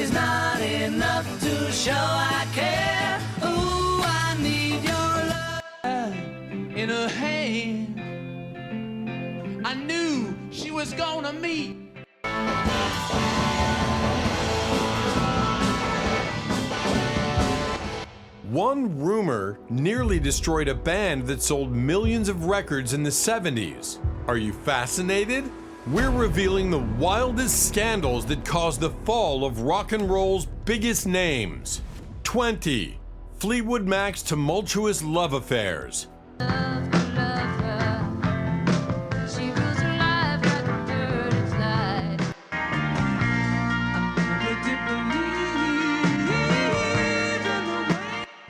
is not enough to show I care. Ooh, I need your love in her hand. I knew she was gonna meet. One rumor nearly destroyed a band that sold millions of records in the 70s. Are you fascinated? We're revealing the wildest scandals that caused the fall of rock and roll's biggest names. 20. Fleetwood Mac's tumultuous love affairs.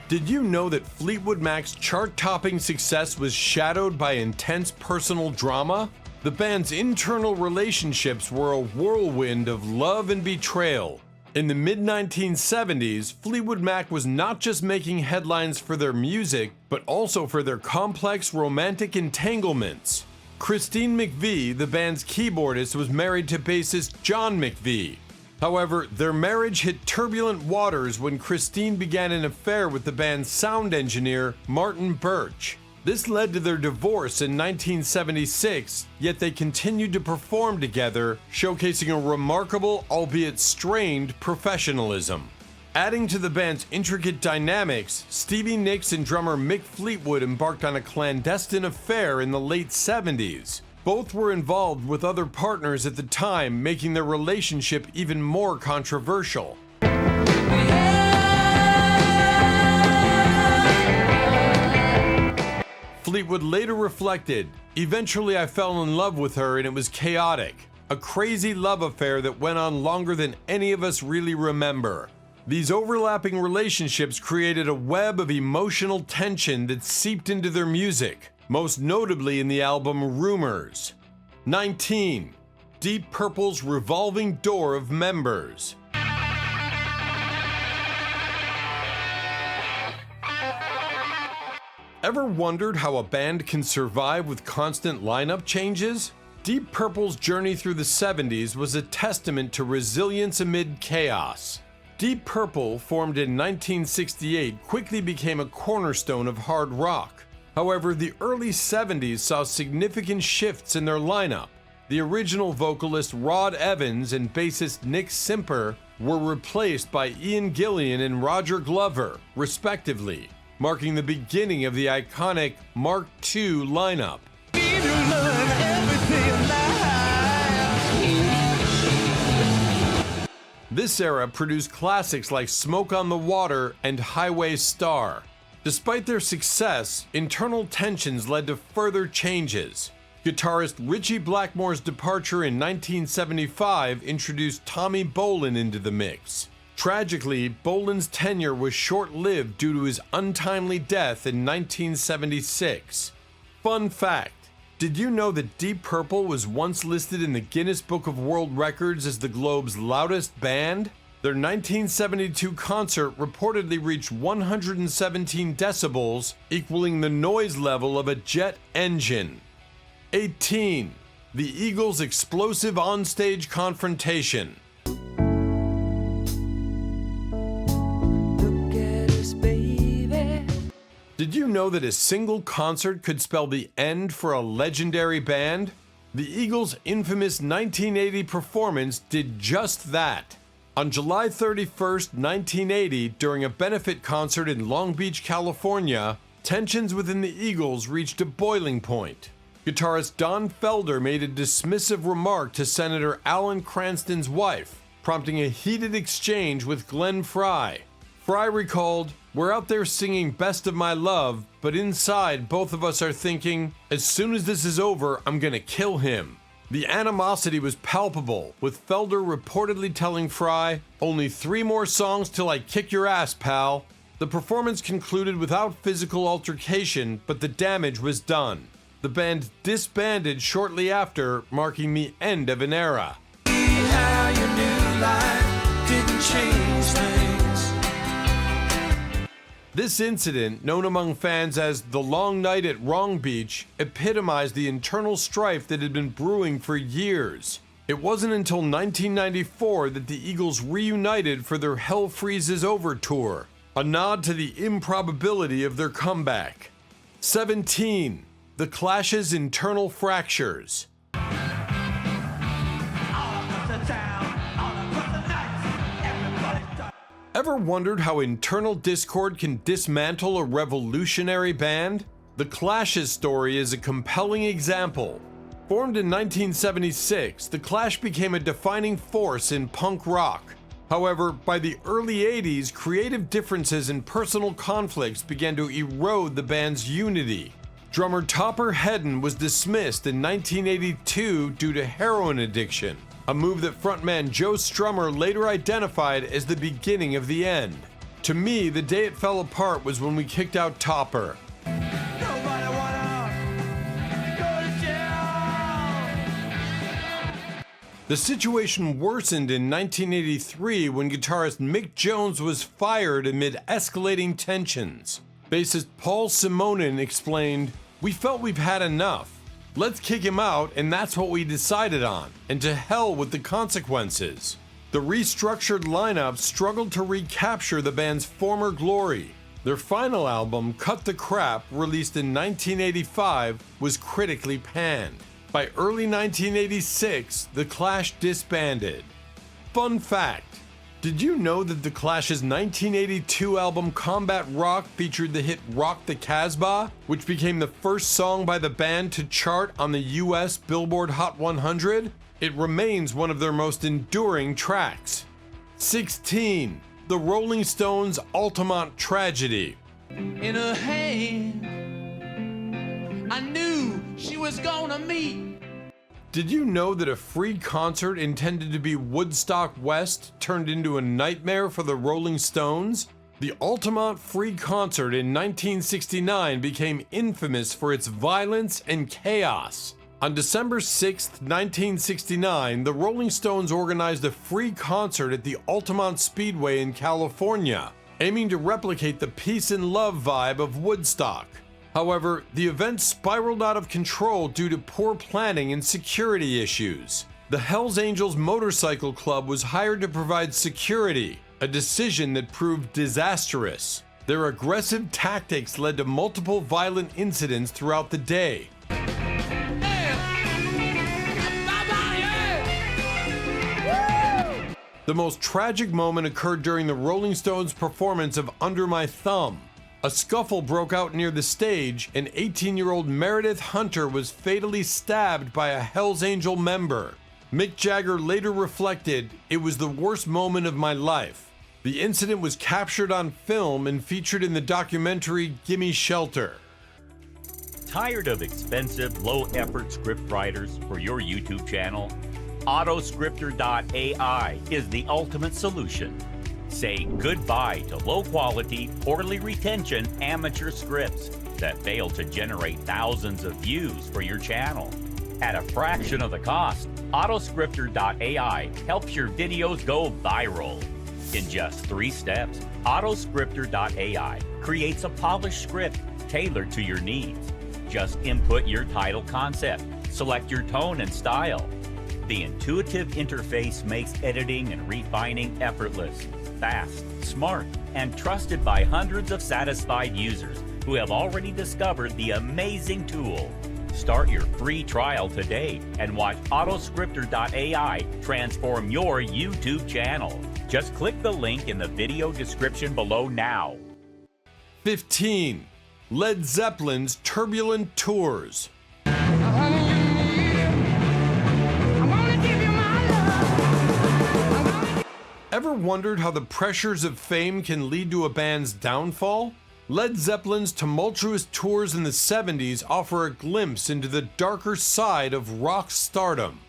Did you know that Fleetwood Mac's chart-topping success was shadowed by intense personal drama? The band's internal relationships were a whirlwind of love and betrayal. In the mid-1970s, Fleetwood Mac was not just making headlines for their music, but also for their complex romantic entanglements. Christine McVie, the band's keyboardist, was married to bassist John McVie. However, their marriage hit turbulent waters when Christine began an affair with the band's sound engineer, Martin Birch. This led to their divorce in 1976, yet they continued to perform together, showcasing a remarkable, albeit strained, professionalism. Adding to the band's intricate dynamics, Stevie Nicks and drummer Mick Fleetwood embarked on a clandestine affair in the late 70s. Both were involved with other partners at the time, making their relationship even more controversial. Fleetwood later reflected, "Eventually I fell in love with her and it was chaotic. A crazy love affair that went on longer than any of us really remember." These overlapping relationships created a web of emotional tension that seeped into their music, most notably in the album Rumours. 19. Deep Purple's revolving door of members. Ever wondered how a band can survive with constant lineup changes? Deep Purple's journey through the 70s was a testament to resilience amid chaos. Deep Purple, formed in 1968, quickly became a cornerstone of hard rock. However, the early 70s saw significant shifts in their lineup. The original vocalist Rod Evans and bassist Nick Simper were replaced by Ian Gillan and Roger Glover, respectively, marking the beginning of the iconic Mark II lineup. This era produced classics like Smoke on the Water and Highway Star. Despite their success, internal tensions led to further changes. Guitarist Ritchie Blackmore's departure in 1975 introduced Tommy Bolin into the mix. Tragically, Bolin's tenure was short-lived due to his untimely death in 1976. Fun fact, did you know that Deep Purple was once listed in the Guinness Book of World Records as the globe's loudest band? Their 1972 concert reportedly reached 117 decibels, equaling the noise level of a jet engine. 18. The Eagles' explosive onstage confrontation. Did you know that a single concert could spell the end for a legendary band? The Eagles' infamous 1980 performance did just that. On July 31st, 1980, during a benefit concert in Long Beach, California, tensions within the Eagles reached a boiling point. Guitarist Don Felder made a dismissive remark to Senator Alan Cranston's wife, prompting a heated exchange with Glenn Frey. Frey recalled, "We're out there singing Best of My Love, but inside both of us are thinking, as soon as this is over, I'm gonna kill him." The animosity was palpable, with Felder reportedly telling Frey, "Only 3 more songs till I kick your ass, pal." The performance concluded without physical altercation, but the damage was done. The band disbanded shortly after, marking the end of an era. How your new life didn't change things. This incident, known among fans as the Long Night at Wrong Beach, epitomized the internal strife that had been brewing for years. It wasn't until 1994 that the Eagles reunited for their Hell Freezes Over tour, a nod to the improbability of their comeback. 17. The Clash's internal fractures. Ever wondered how internal discord can dismantle a revolutionary band? The Clash's story is a compelling example. Formed in 1976, The Clash became a defining force in punk rock. However, by the early 80s, creative differences and personal conflicts began to erode the band's unity. Drummer Topper Headon was dismissed in 1982 due to heroin addiction, a move that frontman Joe Strummer later identified as the beginning of the end. To me, the day it fell apart was when we kicked out Topper. The situation worsened in 1983 when guitarist Mick Jones was fired amid escalating tensions. Bassist Paul Simonon explained, "We felt we've had enough. Let's kick him out, and that's what we decided on, and to hell with the consequences." The restructured lineup struggled to recapture the band's former glory. Their final album, Cut the Crap, released in 1985, was critically panned. By early 1986, The Clash disbanded. Fun fact: did you know that The Clash's 1982 album Combat Rock featured the hit Rock the Casbah, which became the first song by the band to chart on the US Billboard Hot 100? It remains one of their most enduring tracks. 16. The Rolling Stones Altimont Tragedy. In her hand, I knew she was gonna meet. Did you know that a free concert intended to be Woodstock West turned into a nightmare for the Rolling Stones? The Altimont free concert in 1969 became infamous for its violence and chaos. On December 6, 1969, the Rolling Stones organized a free concert at the Altimont Speedway in California, aiming to replicate the peace and love vibe of Woodstock. However, the event spiraled out of control due to poor planning and security issues. The Hells Angels Motorcycle Club was hired to provide security, a decision that proved disastrous. Their aggressive tactics led to multiple violent incidents throughout the day. The most tragic moment occurred during the Rolling Stones' performance of Under My Thumb. A scuffle broke out near the stage, and 18-year-old Meredith Hunter was fatally stabbed by a Hells Angel member. Mick Jagger later reflected, "It was the worst moment of my life." The incident was captured on film and featured in the documentary Gimme Shelter. Tired of expensive, low-effort script writers for your YouTube channel? Autoscripter.ai is the ultimate solution. Say goodbye to low-quality, poorly retention amateur scripts that fail to generate thousands of views for your channel. At a fraction of the cost, Autoscripter.ai helps your videos go viral. In just 3 steps, Autoscripter.ai creates a polished script tailored to your needs. Just input your title concept, select your tone and style. The intuitive interface makes editing and refining effortless, fast, smart, and trusted by hundreds of satisfied users who have already discovered the amazing tool. Start your free trial today and watch Autoscripter.ai transform your YouTube channel. Just click the link in the video description below now. 15. Led Zeppelin's Turbulent Tours. Ever wondered how the pressures of fame can lead to a band's downfall? Led Zeppelin's tumultuous tours in the 70s offer a glimpse into the darker side of rock stardom.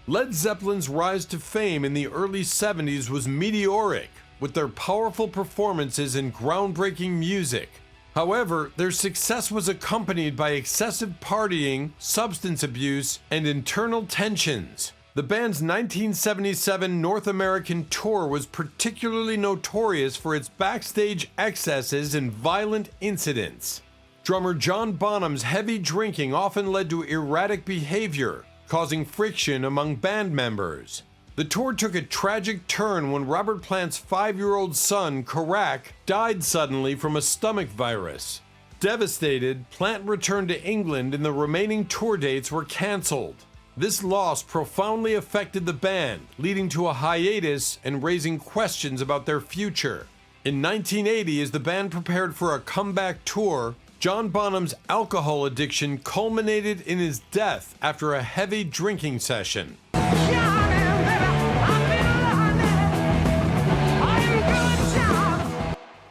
Led Zeppelin's rise to fame in the early 70s was meteoric, with their powerful performances and groundbreaking music. However, their success was accompanied by excessive partying, substance abuse, and internal tensions. The band's 1977 North American tour was particularly notorious for its backstage excesses and violent incidents. Drummer John Bonham's heavy drinking often led to erratic behavior, causing friction among band members. The tour took a tragic turn when Robert Plant's 5-year-old son, Karak, died suddenly from a stomach virus. Devastated, Plant returned to England and the remaining tour dates were cancelled. This loss profoundly affected the band, leading to a hiatus and raising questions about their future. In 1980, as the band prepared for a comeback tour, John Bonham's alcohol addiction culminated in his death after a heavy drinking session.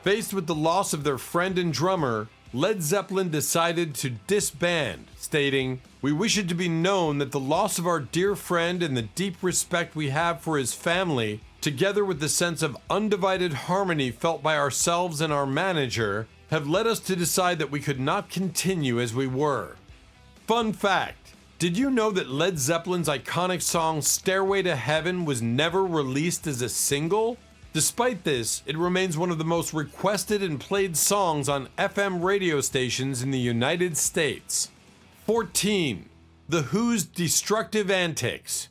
Faced with the loss of their friend and drummer, Led Zeppelin decided to disband, stating, "We wish it to be known that the loss of our dear friend and the deep respect we have for his family, together with the sense of undivided harmony felt by ourselves and our manager, have led us to decide that we could not continue as we were." Fun fact, did you know that Led Zeppelin's iconic song Stairway to Heaven was never released as a single? Despite this, it remains one of the most requested and played songs on FM radio stations in the United States. 14. The Who's Destructive Antics.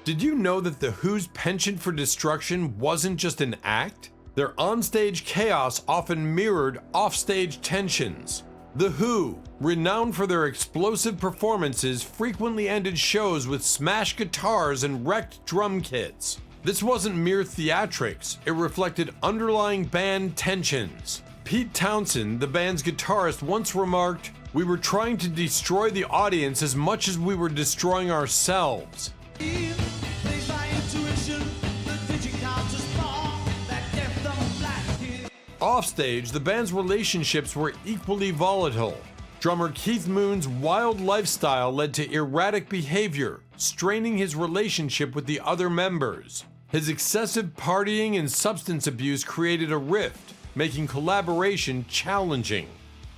Did you know that The Who's penchant for destruction wasn't just an act? Their onstage chaos often mirrored offstage tensions. The Who, renowned for their explosive performances, frequently ended shows with smashed guitars and wrecked drum kits. This wasn't mere theatrics, it reflected underlying band tensions. Pete Townsend, the band's guitarist, once remarked, "We were trying to destroy the audience as much as we were destroying ourselves." Offstage, the band's relationships were equally volatile. Drummer Keith Moon's wild lifestyle led to erratic behavior, straining his relationship with the other members. His excessive partying and substance abuse created a rift, making collaboration challenging.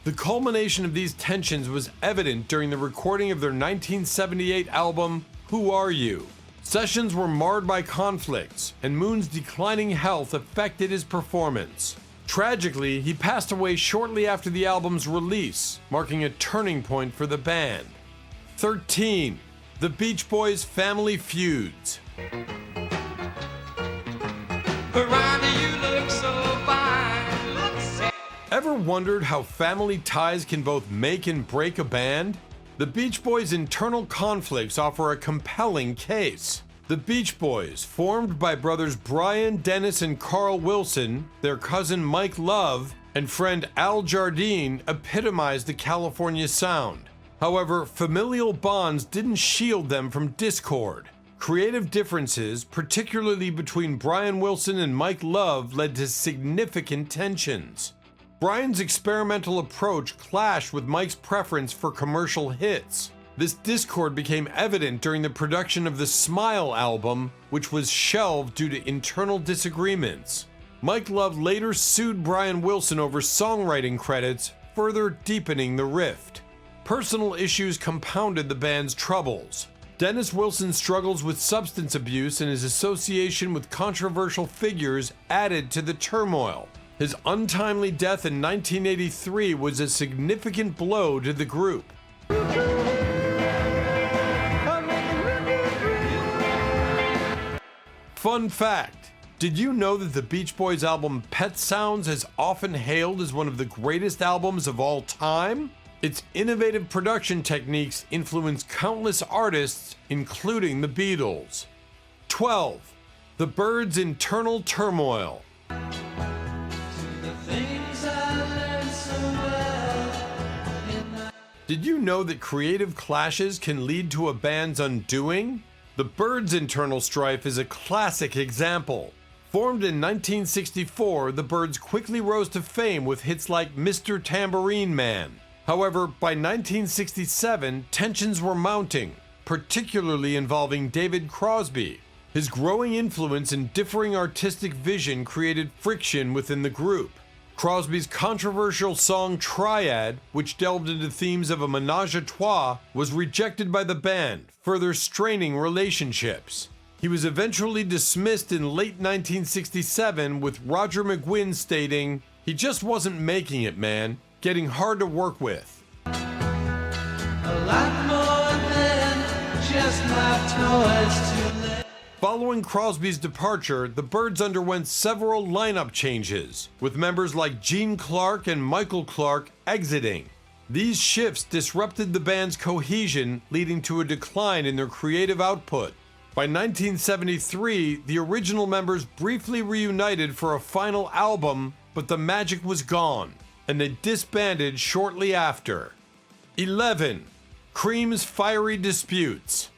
The culmination of these tensions was evident during the recording of their 1978 album, Who Are You? Sessions were marred by conflicts, and Moon's declining health affected his performance. Tragically, he passed away shortly after the album's release, marking a turning point for the band. 13. The Beach Boys' Family Feuds. Ever wondered how family ties can both make and break a band? The Beach Boys' internal conflicts offer a compelling case. The Beach Boys, formed by brothers Brian, Dennis, and Carl Wilson, their cousin Mike Love, and friend Al Jardine, epitomized the California sound. However, familial bonds didn't shield them from discord. Creative differences, particularly between Brian Wilson and Mike Love, led to significant tensions. Brian's experimental approach clashed with Mike's preference for commercial hits. This discord became evident during the production of the Smile album, which was shelved due to internal disagreements. Mike Love later sued Brian Wilson over songwriting credits, further deepening the rift. Personal issues compounded the band's troubles. Dennis Wilson's struggles with substance abuse and his association with controversial figures added to the turmoil. His untimely death in 1983 was a significant blow to the group. Fun fact, did you know that the Beach Boys album Pet Sounds is often hailed as one of the greatest albums of all time? Its innovative production techniques influenced countless artists, including the Beatles. 12. The Byrds' Internal Turmoil. Did you know that creative clashes can lead to a band's undoing? The Byrds' internal strife is a classic example. Formed in 1964, the Byrds quickly rose to fame with hits like Mr. Tambourine Man. However, by 1967, tensions were mounting, particularly involving David Crosby. His growing influence and differing artistic vision created friction within the group. Crosby's controversial song Triad, which delved into themes of a menage a trois, was rejected by the band, further straining relationships. He was eventually dismissed in late 1967, with Roger McGuinn stating, "He just wasn't making it, man. getting hard to work with. A lot more than just my toys to let. Following Crosby's departure, the Byrds underwent several lineup changes, with members like Gene Clark and Michael Clark exiting. These shifts disrupted the band's cohesion, leading to a decline in their creative output. By 1973, the original members briefly reunited for a final album, but the magic was gone, and they disbanded shortly after. 11. Cream's fiery disputes.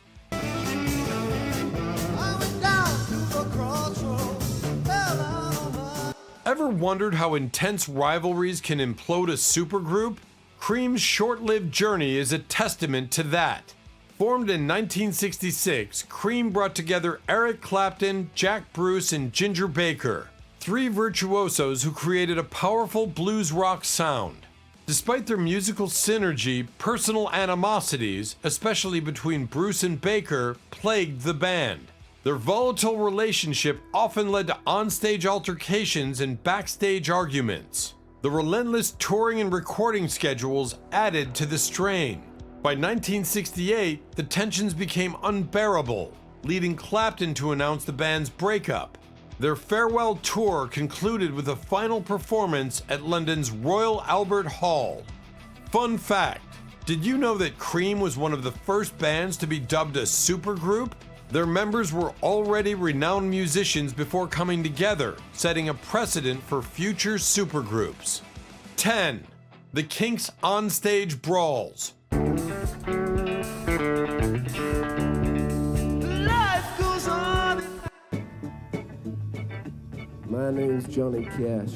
Ever wondered how intense rivalries can implode a supergroup? Cream's short-lived journey is a testament to that. Formed in 1966, Cream brought together Eric Clapton, Jack Bruce, and Ginger Baker, three virtuosos who created a powerful blues rock sound. Despite their musical synergy, personal animosities, especially between Bruce and Baker, plagued the band. Their volatile relationship often led to onstage altercations and backstage arguments. The relentless touring and recording schedules added to the strain. By 1968, the tensions became unbearable, leading Clapton to announce the band's breakup. Their farewell tour concluded with a final performance at London's Royal Albert Hall. Fun fact, did you know that Cream was one of the first bands to be dubbed a supergroup? Their members were already renowned musicians before coming together, setting a precedent for future supergroups. 10. The Kinks onstage brawls. Life goes on. My name's Johnny Cash.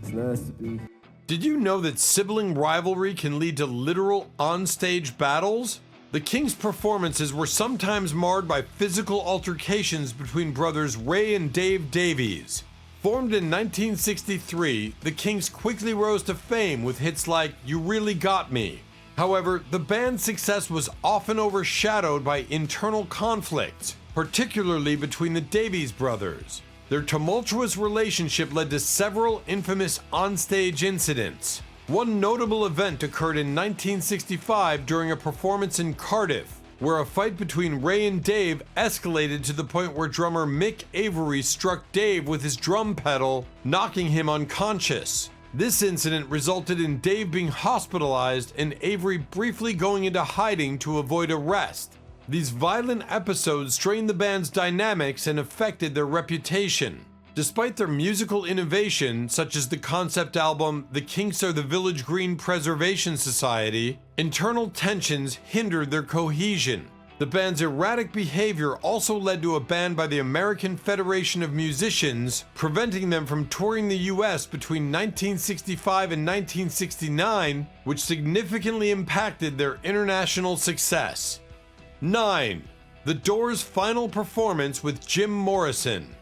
It's nice to be. Did you know that sibling rivalry can lead to literal onstage battles? The Kinks' performances were sometimes marred by physical altercations between brothers Ray and Dave Davies. Formed in 1963, the Kinks quickly rose to fame with hits like You Really Got Me. However, the band's success was often overshadowed by internal conflicts, particularly between the Davies brothers. Their tumultuous relationship led to several infamous onstage incidents. One notable event occurred in 1965 during a performance in Cardiff, where a fight between Ray and Dave escalated to the point where drummer Mick Avery struck Dave with his drum pedal, knocking him unconscious. This incident resulted in Dave being hospitalized and Avery briefly going into hiding to avoid arrest. These violent episodes strained the band's dynamics and affected their reputation. Despite their musical innovation, such as the concept album The Kinks Are the Village Green Preservation Society, internal tensions hindered their cohesion. The band's erratic behavior also led to a ban by the American Federation of Musicians, preventing them from touring the US between 1965 and 1969, which significantly impacted their international success. 9. The Doors' final performance with Jim Morrison.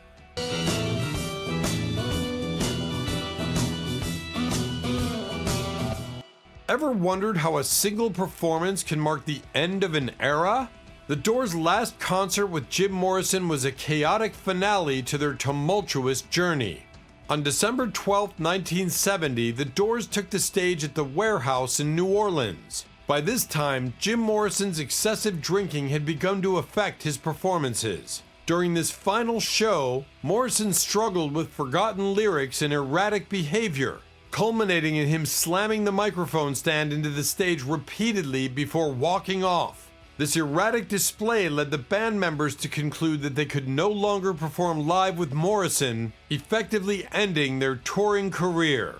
Ever wondered how a single performance can mark the end of an era? The Doors' last concert with Jim Morrison was a chaotic finale to their tumultuous journey. On December 12, 1970, the Doors took the stage at the Warehouse in New Orleans. By this time, Jim Morrison's excessive drinking had begun to affect his performances. During this final show, Morrison struggled with forgotten lyrics and erratic behavior, culminating in him slamming the microphone stand into the stage repeatedly before walking off. This erratic display led the band members to conclude that they could no longer perform live with Morrison, effectively ending their touring career.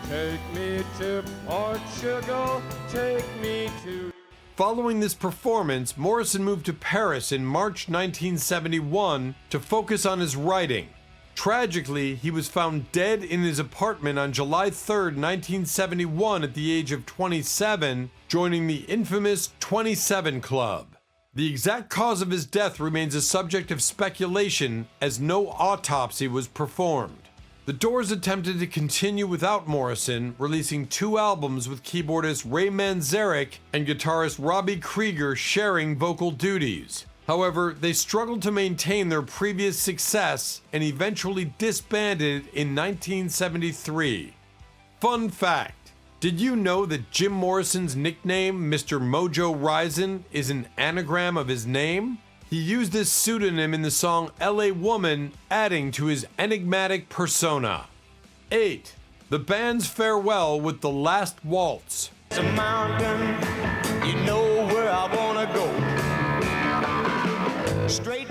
Take me to Portugal, take me to... Following this performance, Morrison moved to Paris in March 1971 to focus on his writing. Tragically, he was found dead in his apartment on July 3, 1971 at the age of 27, joining the infamous 27 Club. The exact cause of his death remains a subject of speculation, as no autopsy was performed. The Doors attempted to continue without Morrison, releasing 2 albums with keyboardist Ray Manzarek and guitarist Robbie Krieger sharing vocal duties. However, they struggled to maintain their previous success and eventually disbanded in 1973. Fun fact: did you know that Jim Morrison's nickname, Mr. Mojo Risin', is an anagram of his name? He used this pseudonym in the song LA Woman, adding to his enigmatic persona. 8. The band's farewell with the Last Waltz. It's a mountain, you know where I wanna go. Straight.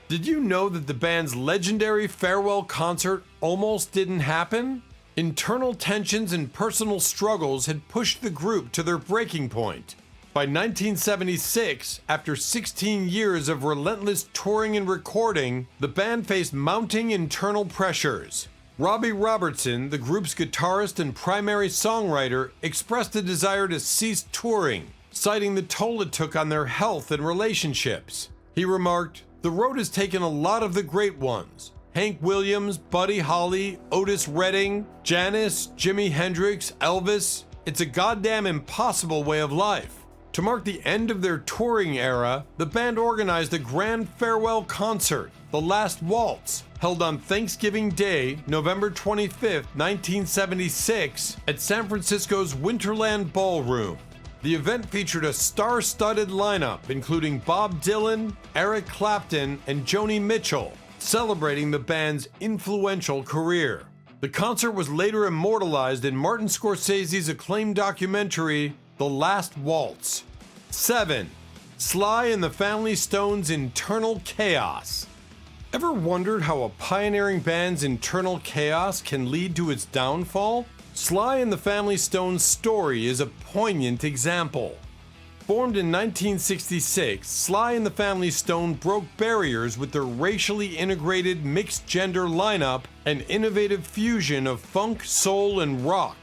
Did you know that the band's legendary farewell concert almost didn't happen? Internal tensions and personal struggles had pushed the group to their breaking point. By 1976, after 16 years of relentless touring and recording, the band faced mounting internal pressures. Robbie Robertson, the group's guitarist and primary songwriter, expressed a desire to cease touring, citing the toll it took on their health and relationships. He remarked, "The road has taken a lot of the great ones. Hank Williams, Buddy Holly, Otis Redding, Janis, Jimi Hendrix, Elvis. It's a goddamn impossible way of life." To mark the end of their touring era, the band organized a grand farewell concert, The Last Waltz, held on Thanksgiving Day, November 25, 1976, at San Francisco's Winterland Ballroom. The event featured a star-studded lineup including Bob Dylan, Eric Clapton, and Joni Mitchell, celebrating the band's influential career. The concert was later immortalized in Martin Scorsese's acclaimed documentary, The Last Waltz. 7. Sly and the Family Stone's internal chaos. Ever wondered how a pioneering band's internal chaos can lead to its downfall? Sly and the Family Stone's story is a poignant example. Formed in 1966, Sly and the Family Stone broke barriers with their racially integrated mixed-gender lineup and innovative fusion of funk, soul, and rock.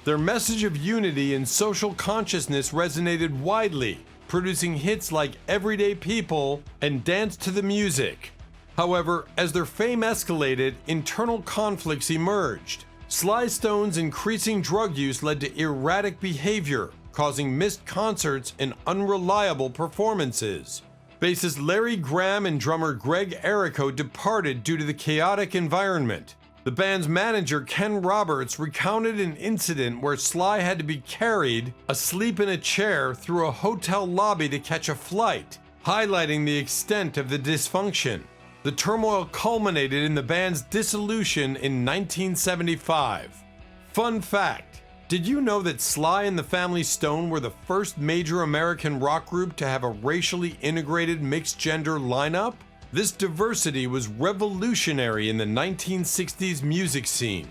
Their message of unity and social consciousness resonated widely, producing hits like Everyday People and Dance to the Music. However, as their fame escalated, internal conflicts emerged. Sly Stone's increasing drug use led to erratic behavior, causing missed concerts and unreliable performances. Bassist Larry Graham and drummer Greg Errico departed due to the chaotic environment. The band's manager Ken Roberts recounted an incident where Sly had to be carried, asleep in a chair, through a hotel lobby to catch a flight, highlighting the extent of the dysfunction. The turmoil culminated in the band's dissolution in 1975. Fun fact: did you know that Sly and the Family Stone were the first major American rock group to have a racially integrated mixed-gender lineup? This diversity was revolutionary in the 1960s music scene.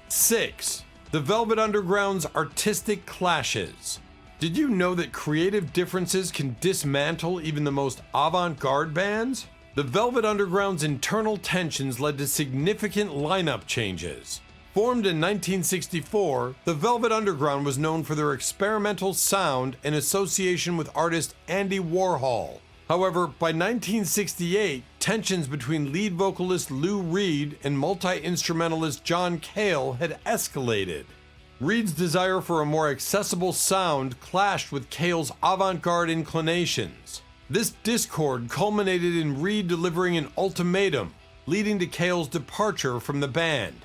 6. The Velvet Underground's artistic clashes. Did you know that creative differences can dismantle even the most avant-garde bands? The Velvet Underground's internal tensions led to significant lineup changes. Formed in 1964, the Velvet Underground was known for their experimental sound in association with artist Andy Warhol. However, by 1968, tensions between lead vocalist Lou Reed and multi-instrumentalist John Cale had escalated. Reed's desire for a more accessible sound clashed with Cale's avant-garde inclinations. This discord culminated in Reed delivering an ultimatum, leading to Cale's departure from the band.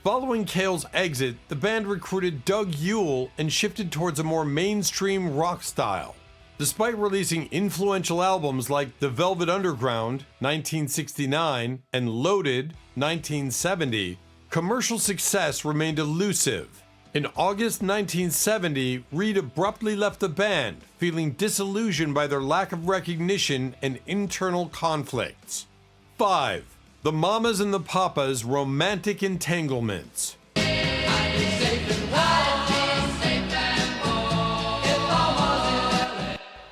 Following Cale's exit, the band recruited Doug Yule and shifted towards a more mainstream rock style. Despite releasing influential albums like The Velvet Underground, 1969, and Loaded, 1970, commercial success remained elusive. In August 1970, Reed abruptly left the band, feeling disillusioned by their lack of recognition and internal conflicts. 5. The Mamas and the Papas' romantic entanglements.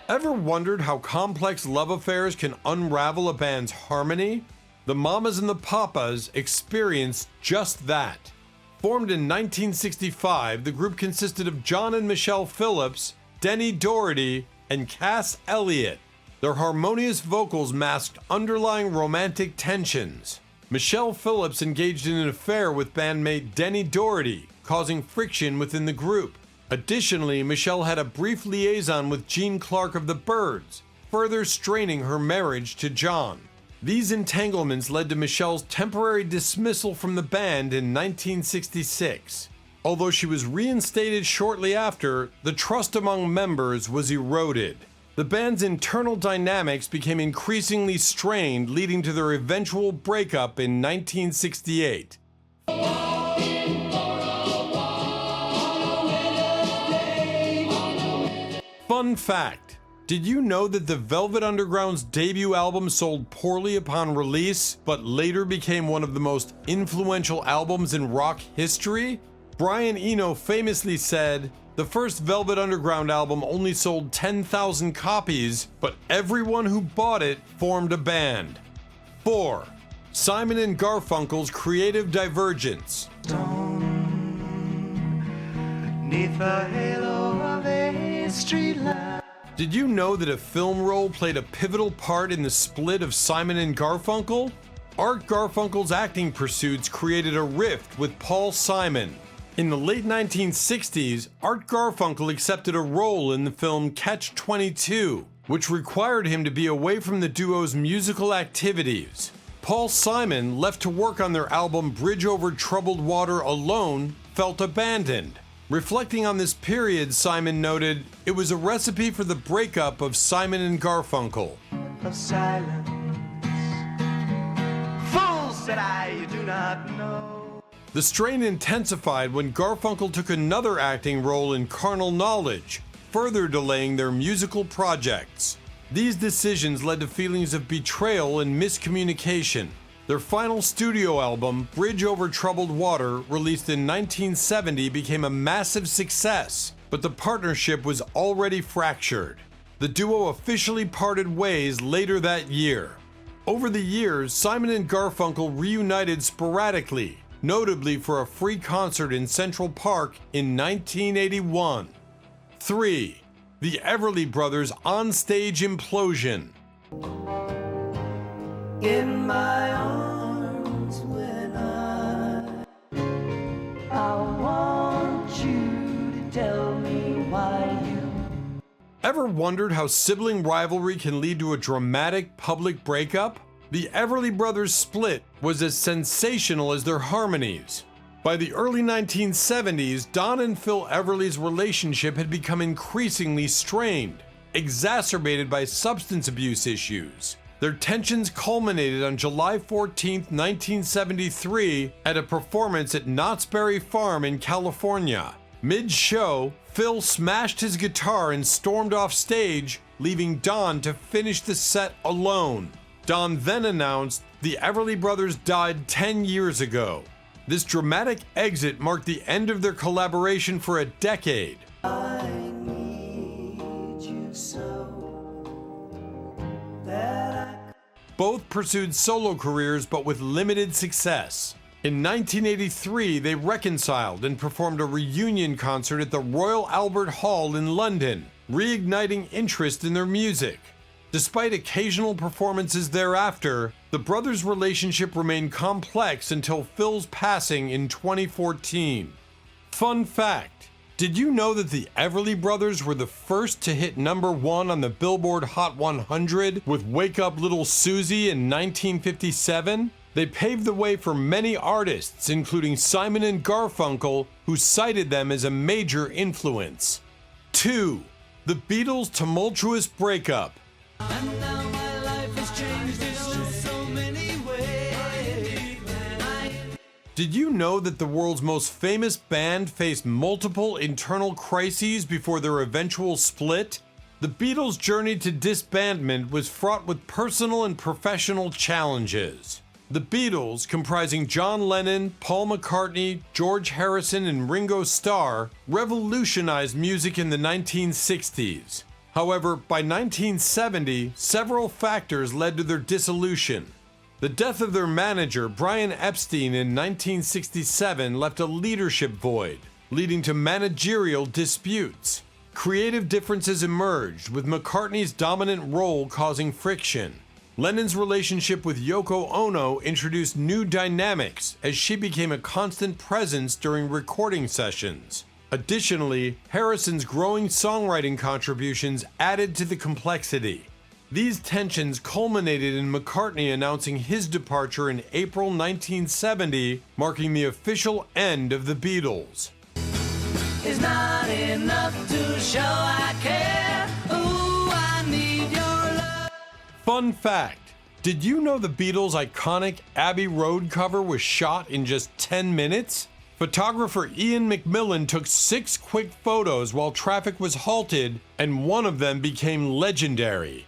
Ever wondered how complex love affairs can unravel a band's harmony? The Mamas and the Papas experienced just that. Formed in 1965, the group consisted of John and Michelle Phillips, Denny Doherty, and Cass Elliot. Their harmonious vocals masked underlying romantic tensions. Michelle Phillips engaged in an affair with bandmate Denny Doherty, causing friction within the group. Additionally, Michelle had a brief liaison with Gene Clark of the Byrds, further straining her marriage to John. These entanglements led to Michelle's temporary dismissal from the band in 1966. Although she was reinstated shortly after, the trust among members was eroded. The band's internal dynamics became increasingly strained, leading to their eventual breakup in 1968. Fun fact: did you know that the Velvet Underground's debut album sold poorly upon release, but later became one of the most influential albums in rock history? Brian Eno famously said, "The first Velvet Underground album only sold 10,000 copies, but everyone who bought it formed a band." 4. Simon and Garfunkel's creative divergence. Neath the halo of a street light. Did you know that a film role played a pivotal part in the split of Simon and Garfunkel? Art Garfunkel's acting pursuits created a rift with Paul Simon. In the late 1960s, Art Garfunkel accepted a role in the film Catch-22, which required him to be away from the duo's musical activities. Paul Simon, left to work on their album Bridge Over Troubled Water alone, felt abandoned. Reflecting on this period, Simon noted, "It was a recipe for the breakup of Simon and Garfunkel." Of silence. Fool, said I, you do not know. The strain intensified when Garfunkel took another acting role in Carnal Knowledge, further delaying their musical projects. These decisions led to feelings of betrayal and miscommunication. Their final studio album, Bridge Over Troubled Water, released in 1970, became a massive success, but the partnership was already fractured. The duo officially parted ways later that year. Over the years, Simon and Garfunkel reunited sporadically, notably for a free concert in Central Park in 1981. 3. The Everly Brothers' onstage implosion. In my arms when I want you to tell me why you. Ever wondered how sibling rivalry can lead to a dramatic public breakup? The Everly Brothers' split was as sensational as their harmonies. By the early 1970s, Don and Phil Everly's relationship had become increasingly strained, exacerbated by substance abuse issues. Their tensions culminated on July 14, 1973, at a performance at Knott's Berry Farm in California. Mid-show, Phil smashed his guitar and stormed off stage, leaving Don to finish the set alone. Don then announced the Everly Brothers died 10 years ago. This dramatic exit marked the end of their collaboration for a decade. I need you so that I. Both pursued solo careers, but with limited success. In 1983, they reconciled and performed a reunion concert at the Royal Albert Hall in London, reigniting interest in their music. Despite occasional performances thereafter, the brothers' relationship remained complex until Phil's passing in 2014. Fun fact: did you know that the Everly Brothers were the first to hit #1 on the Billboard Hot 100 with Wake Up Little Susie in 1957? They paved the way for many artists, including Simon and Garfunkel, who cited them as a major influence. 2. The Beatles' tumultuous breakup. And now my life has changed in so many ways. Did you know that the world's most famous band faced multiple internal crises before their eventual split? The Beatles' journey to disbandment was fraught with personal and professional challenges. The Beatles, comprising John Lennon, Paul McCartney, George Harrison, and Ringo Starr, revolutionized music in the 1960s. However, by 1970, several factors led to their dissolution. The death of their manager, Brian Epstein, in 1967 left a leadership void, leading to managerial disputes. Creative differences emerged, with McCartney's dominant role causing friction. Lennon's relationship with Yoko Ono introduced new dynamics as she became a constant presence during recording sessions. Additionally, Harrison's growing songwriting contributions added to the complexity. These tensions culminated in McCartney announcing his departure in April 1970, marking the official end of the Beatles. It's not enough to show I care. Ooh, I need your love. Fun fact, did you know the Beatles' iconic Abbey Road cover was shot in just 10 minutes? Photographer Ian McMillan took 6 quick photos while traffic was halted, and one of them became legendary.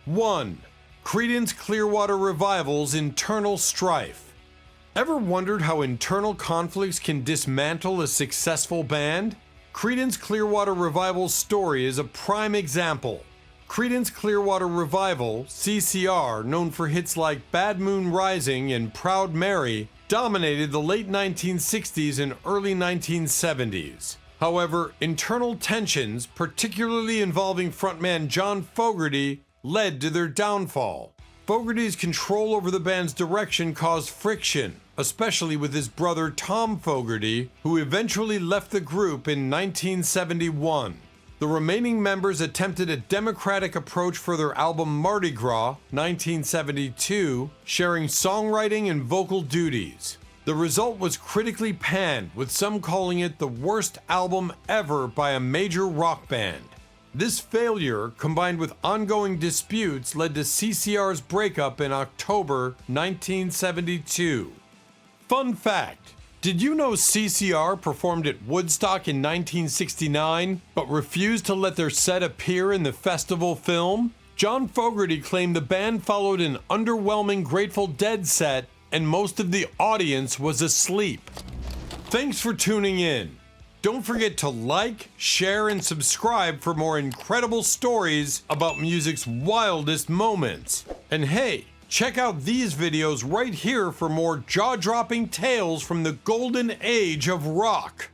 1. Creedence Clearwater Revival's internal strife. Ever wondered how internal conflicts can dismantle a successful band? Creedence Clearwater Revival's story is a prime example. Creedence Clearwater Revival, CCR, known for hits like Bad Moon Rising and Proud Mary, dominated the late 1960s and early 1970s. However, internal tensions, particularly involving frontman John Fogerty, led to their downfall. Fogerty's control over the band's direction caused friction, especially with his brother Tom Fogerty, who eventually left the group in 1971. The remaining members attempted a democratic approach for their album Mardi Gras, 1972, sharing songwriting and vocal duties. The result was critically panned, with some calling it the worst album ever by a major rock band. This failure, combined with ongoing disputes, led to CCR's breakup in October 1972. Fun fact, did you know CCR performed at Woodstock in 1969, but refused to let their set appear in the festival film? John Fogerty claimed the band followed an underwhelming Grateful Dead set, and most of the audience was asleep. Thanks for tuning in. Don't forget to like, share, and subscribe for more incredible stories about music's wildest moments. And hey, check out these videos right here for more jaw-dropping tales from the golden age of rock.